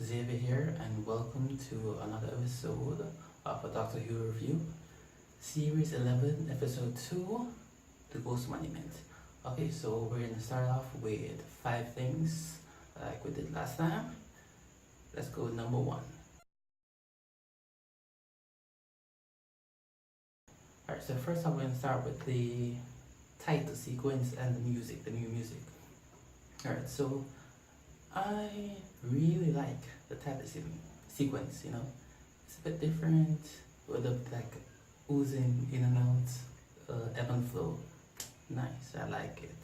Xavier here, and welcome to another episode of a Doctor Who review, Series 11, Episode 2, The Ghost Monument. Okay, so we're gonna start off with 5 things like we did last time. Let's go with number 1. Alright, so first I'm gonna start with the title sequence and the music, the new music. Alright, so I really like the Tardis sequence, it's a bit different with the like oozing in and out, ebb and flow. Nice, I like it.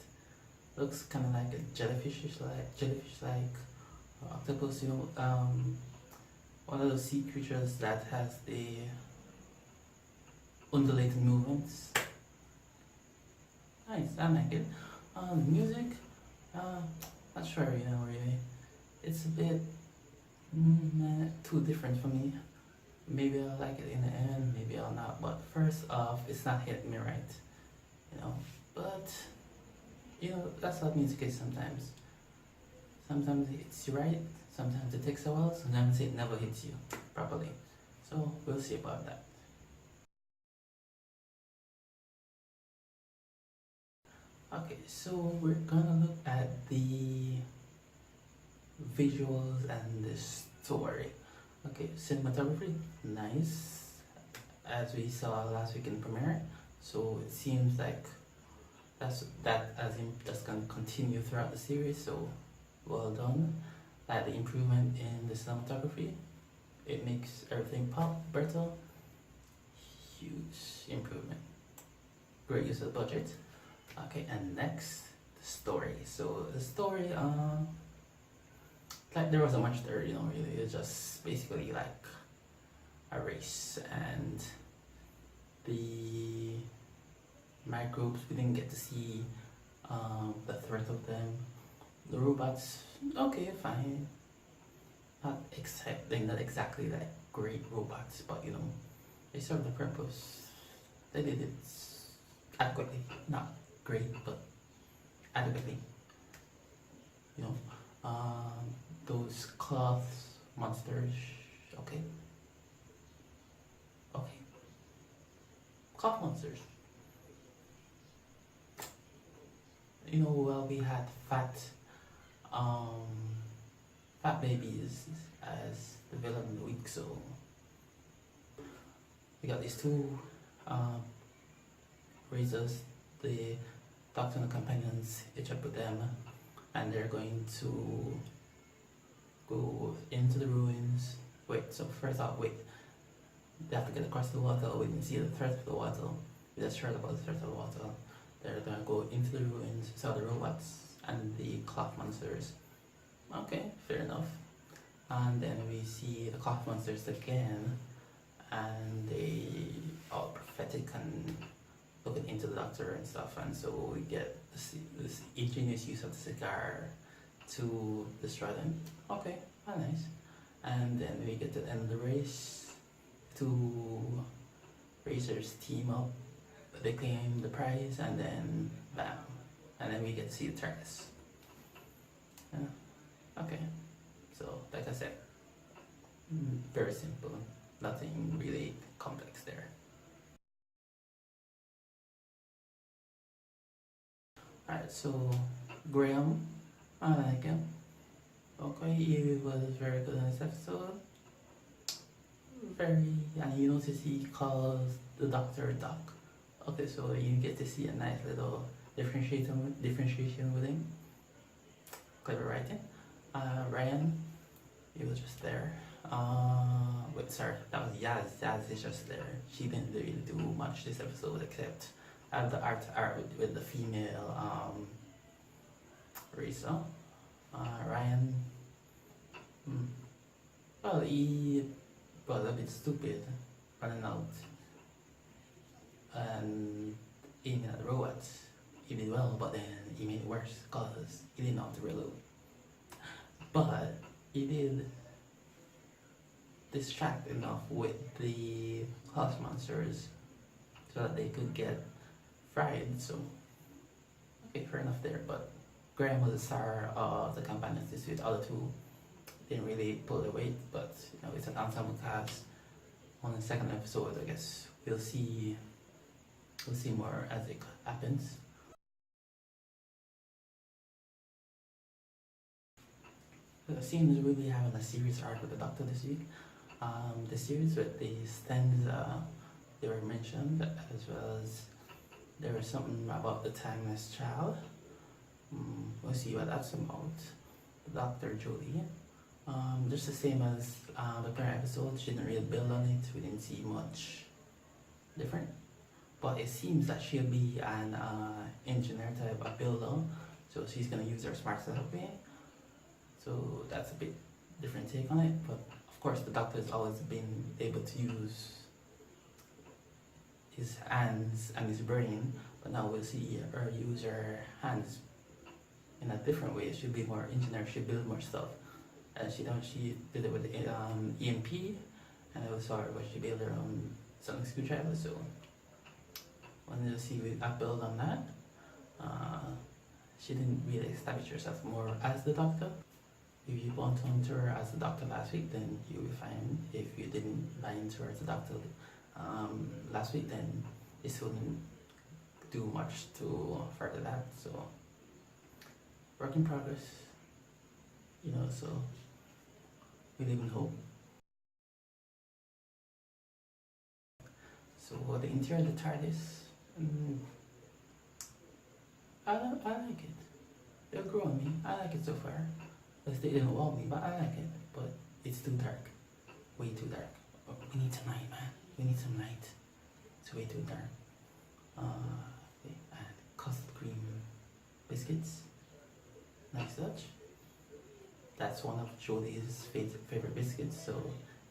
Looks kind of like a jellyfish-like octopus, one of those sea creatures that has the undulating movements. Nice, I like it. Music, not sure, really. It's a bit too different for me. Maybe I'll like it in the end, maybe I'll not. But first off, it's not hitting me right, But, that's how music is sometimes. Sometimes it hits you right, sometimes it takes a while, sometimes it never hits you properly. So, we'll see about that. Okay, so we're gonna look at the visuals and the story. Okay, cinematography, nice, as we saw last week in premiere. So it seems like that's gonna continue throughout the series. So well done. Like the improvement in the cinematography, it makes everything pop better. Huge improvement. Great use of the budget. Okay, and next, the story. So the story, like there wasn't much there, really. It's just basically like a race, and the microbes, we didn't get to see the threat of them. The robots, okay, fine. Not exactly like great robots, but they serve the purpose. They did it adequately, not great, but adequately. Those cloth monsters, okay, cloth monsters. Well, we had fat babies as the villain of the week, so we got these two razors. The Doctor and the companions hitch up with them, and they're going to go into the ruins. So first off, they have to get across the water. We can see the threat of the water. We just heard about the threat of the water. They're gonna go into the ruins, saw the robots and the cloth monsters. Okay, fair enough. And then we see the cloth monsters again, and they are prophetic and looking into the Doctor and stuff, and so we get this ingenious use of the cigar to destroy them. Okay, nice. And then we get to the end of the race. 2 racers team up, they claim the prize, and then bam, and then we get to see the Tardis. Okay, so like I said, very simple, nothing really complex there. Alright, so Graham, I like him. Okay, he was very good in this episode. And you notice he calls the Doctor Doc. Okay, so you get to see a nice little differentiation with him. Clever writing. Ryan, he was just there. Sorry, that was Yaz. Yaz is just there. She didn't really do much this episode except have the art with the female racer. Ryan, well, he was a bit stupid running out and aiming at the robots. He did well, but then he made it worse because he didn't know how to reload. But he did distract enough with the cloth monsters so that they could get fried. So okay, fair enough there. But Graham was the star of the companions this week. The other 2 didn't really pull the weight, but you know, it's an ensemble cast. On the second episode, I guess we'll see more as it happens. The seems really having a serious arc with the Doctor this week. The series with the stands they were mentioned, as well as there was something about the timeless child. We'll see what that's about. Dr. Julie. Just the same as the current episode, she didn't really build on it. We didn't see much different. But it seems that she'll be an engineer type of builder, so she's gonna use her smart stuff way. So that's a bit different take on it. But of course, the Doctor has always been able to use his hands and his brain, but now we'll see her use her hands in a different way. She'll be more engineer. She'll build more stuff. She did it with the EMP, and I saw her where she built her own sonic screwdriver. So wanted to see if I build on that. She didn't really establish herself more as the Doctor. If you bumped onto her as the Doctor last week, then you will be fine. If you didn't buy into her as the Doctor last week, then this wouldn't do much to further that. So work in progress, you know. So we live in hope. So the interior of the Tardis, I like it. They'll grow on me. I like it so far. They didn't wow me, but I like it. But it's too dark. Way too dark. We need some light, man. We need some light. It's way too dark. And custard cream biscuits. Nice touch. That's one of Jodie's favorite biscuits, so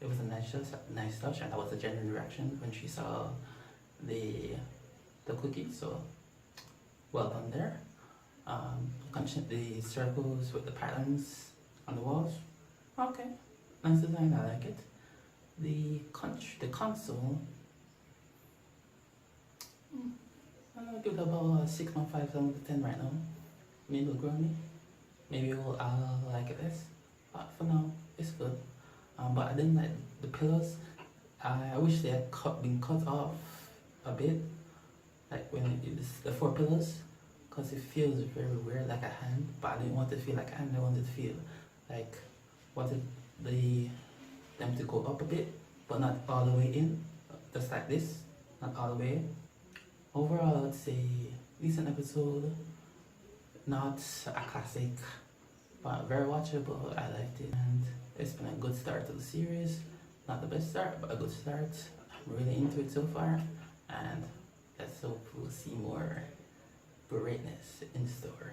it was a nice touch, and that was a genuine reaction when she saw the cookie. So well done there. The circles with the patterns on the walls. Okay, nice design. I like it. The console. I'm gonna give it about a 6.5 out of 10 right now. Maybe it'll grow me. Maybe I'll like it less. But for now, it's good. But I didn't like the pillows. I wish they had been cut off a bit, like when it's the 4 pillows, because it feels very weird, like a hand. But I didn't want it to feel like a hand. I wanted to feel like them to go up a bit, but not all the way in, just like this, not all the way. Overall, I'd say decent episode, not a classic, but very watchable. I liked it, and it's been a good start to the series. Not the best start, but a good start. I'm really into it so far, and let's hope we'll see more greatness in store.